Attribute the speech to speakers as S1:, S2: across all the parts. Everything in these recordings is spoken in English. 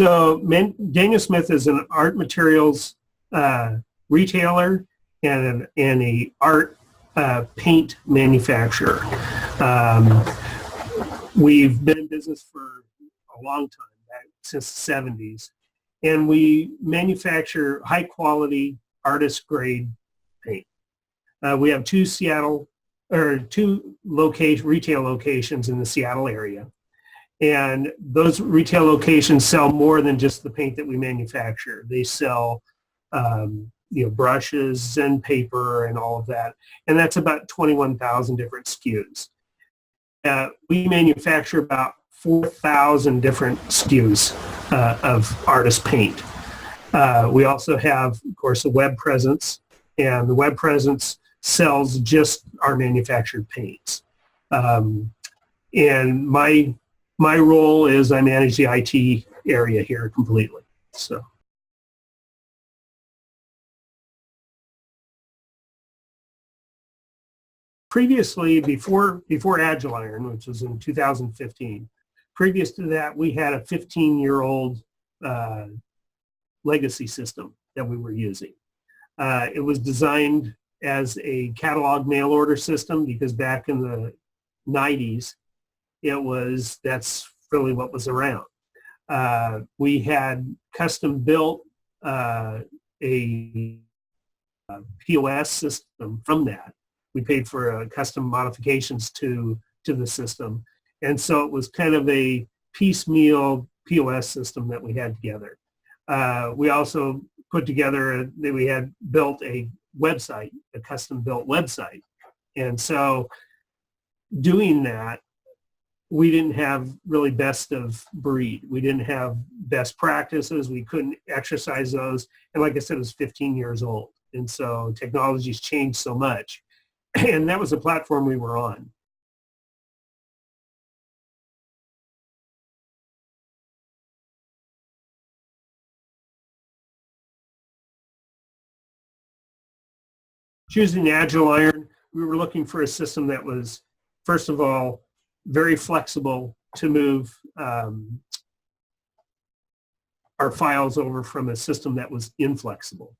S1: So Daniel Smith is an art materials retailer and a art paint manufacturer. We've been in business for a long time, since the 70s, and we manufacture high quality artist grade paint. We have two retail locations in the Seattle area, and those retail locations sell more than just the paint that we manufacture. They sell brushes and paper and all of that, and that's about 21,000 different SKUs. We manufacture about 4,000 different SKUs of artist paint. We also have, of course, a web presence, and the web presence sells just our manufactured paints. And my role is I manage the IT area here completely. So. Previously, before Agiliron, which was in 2015, previous to that, we had a 15-year-old legacy system that we were using. It was designed as a catalog mail order system because back in the 90s, that's really what was around. We had custom built a POS system from that. We paid for custom modifications to the system. And so it was kind of a piecemeal POS system that we had together. We also put together, we had built a website, a custom built website. And so doing that, we didn't have really best of breed. We didn't have best practices. We couldn't exercise those. And like I said, it was 15 years old. And so technology's changed so much. And that was the platform we were on. Choosing Agiliron, we were looking for a system that was, first of all, very flexible to move our files over from a system that was inflexible.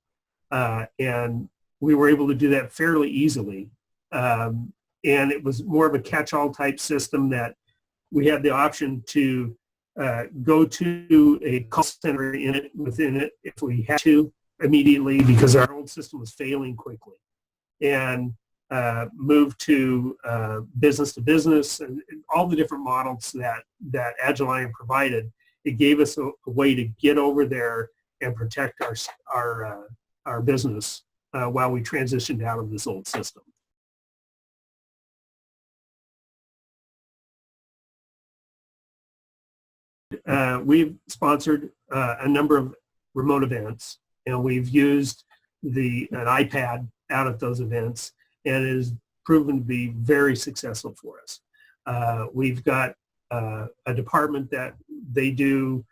S1: And we were able to do that fairly easily. And it was more of a catch-all type system that we had the option to go to a call center within it if we had to immediately because our old system was failing quickly, and move to business to business and all the different models that Agiliron provided. It gave us a way to get over there and protect our business while we transitioned out of this old system. We've sponsored a number of remote events, and we've used an iPad out at those events, and it has proven to be very successful for us. We've got a department that they do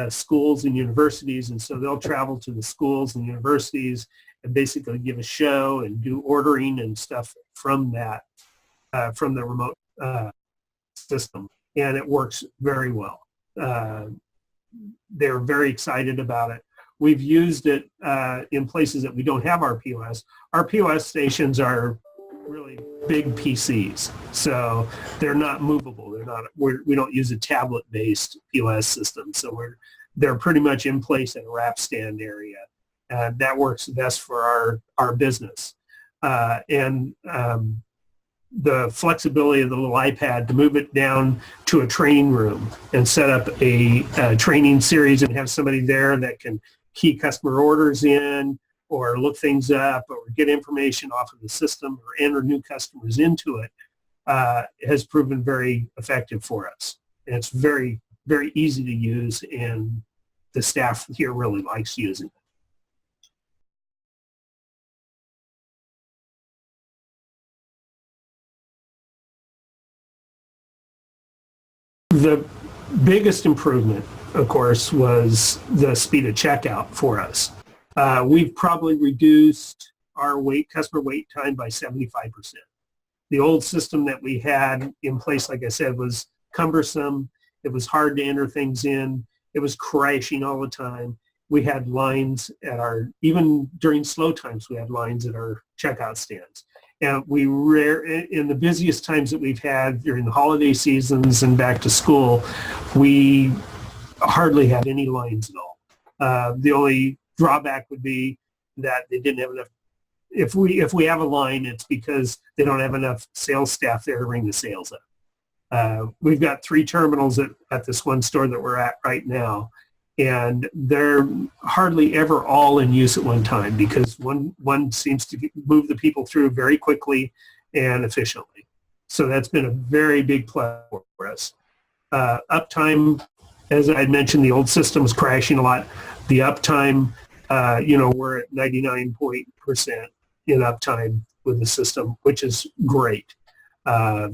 S1: schools and universities, and so they'll travel to the schools and universities and basically give a show and do ordering and stuff from that, from the remote system, and it works very well. They're very excited about it. We've used it in places that we don't have our POS. Our POS stations are really big PCs, so they're not movable. We don't use a tablet-based POS system, so they're pretty much in place in a wrap stand area. That works best for our business. The flexibility of the little iPad to move it down to a training room and set up a training series and have somebody there that can key customer orders in or look things up or get information off of the system or enter new customers into it has proven very effective for us. And it's very, very easy to use, and the staff here really likes using it. The biggest improvement, of course, was the speed of checkout for us. We've probably reduced our customer wait time by 75%. The old system that we had in place, like I said, was cumbersome. It was hard to enter things in. It was crashing all the time. We had lines at even during slow times, we had lines at our checkout stands. And in the busiest times that we've had during the holiday seasons and back to school, we hardly had any lines at all. The only drawback would be that they didn't have enough. If we have a line, it's because they don't have enough sales staff there to ring the sales up. We've got 3 terminals at this one store that we're at right now, and they're hardly ever all in use at one time because one seems to move the people through very quickly and efficiently. So that's been a very big plus for us. Uptime, as I mentioned, the old system was crashing a lot. The uptime, we're at 99% in uptime with the system, which is great. The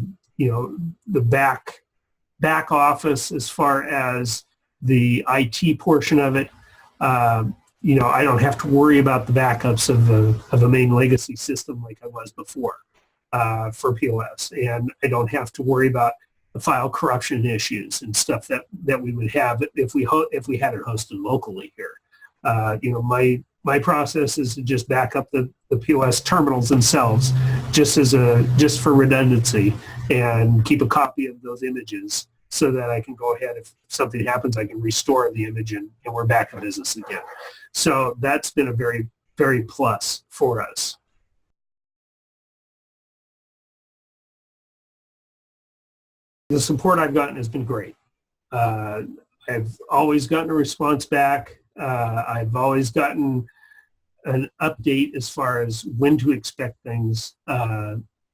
S1: back office, as far as the IT portion of it, I don't have to worry about the backups of a main legacy system like I was before for POS, and I don't have to worry about the file corruption issues and stuff that we would have if we had it hosted locally here. My process is to just back up the POS terminals themselves, just for redundancy, and keep a copy of those images so that I can go ahead, if something happens, I can restore the image and we're back in business again. So that's been a very, very plus for us. The support I've gotten has been great. I've always gotten a response back. I've always gotten an update as far as when to expect things.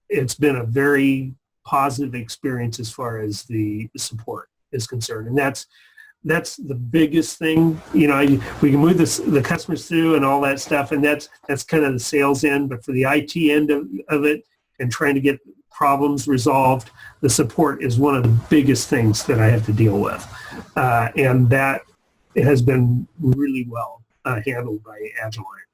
S1: It's been a very positive experience as far as the support is concerned, and that's the biggest thing. We can move the customers through and all that stuff, and that's kind of the sales end. But for the IT end of it and trying to get problems resolved, the support is one of the biggest things that I have to deal with, and that has been really well handled by Agiliron.